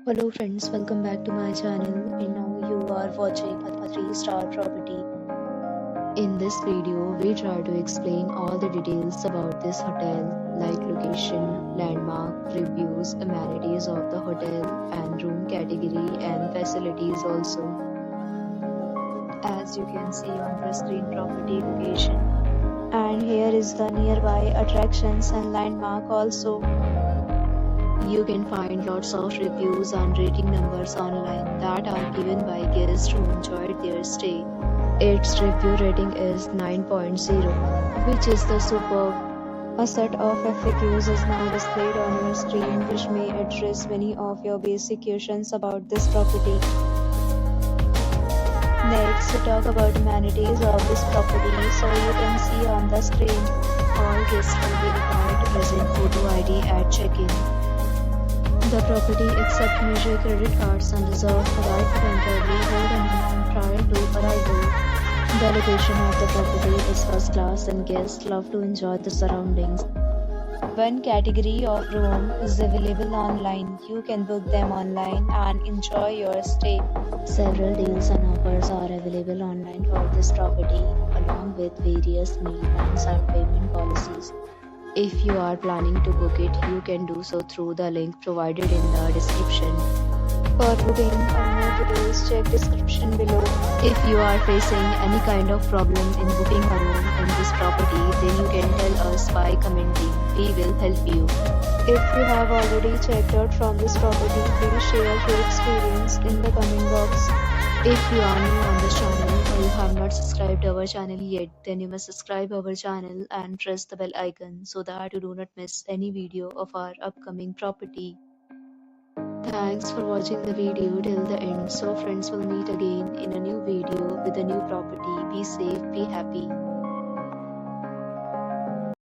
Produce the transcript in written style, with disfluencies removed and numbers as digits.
Hello friends, welcome back to my channel and now you are watching a 3-star property. In this video, we try to explain all the details about this hotel like location, landmark, reviews, amenities of the hotel and room category and facilities also. As you can see on the screen, property location. And here is the nearby attractions and landmark also. You can find lots of reviews and rating numbers online that are given by guests who enjoyed their stay. Its review rating is 9.0, which is the superb. A set of FAQs is now displayed on your screen which may address many of your basic questions about this property. Next, to talk about amenities of this property, so you can see on the screen, all guests will be required to present photo ID at check-in. The property accepts major credit cards and reserves the right to temporarily hold an amount prior to arrival. The location of the property is first class and guests love to enjoy the surroundings. One category of room is available online. You can book them online and enjoy your stay. Several deals and offers are available online for this property, along with various meal plans and payment policies. If you are planning to book it, you can do so through the link provided in the description. For booking or more details, check description below. If you are facing any kind of problem in booking a room in this property, then you can tell us by commenting. We will help you. If you have already checked out from this property, please share your experience in the comment box. If you are new on this channel or you have not subscribed our channel yet, then you must subscribe our channel and press the bell icon so that you do not miss any video of our upcoming property. Thanks for watching the video till the end. So friends, will meet again in a new video with a new property. Be safe, be happy.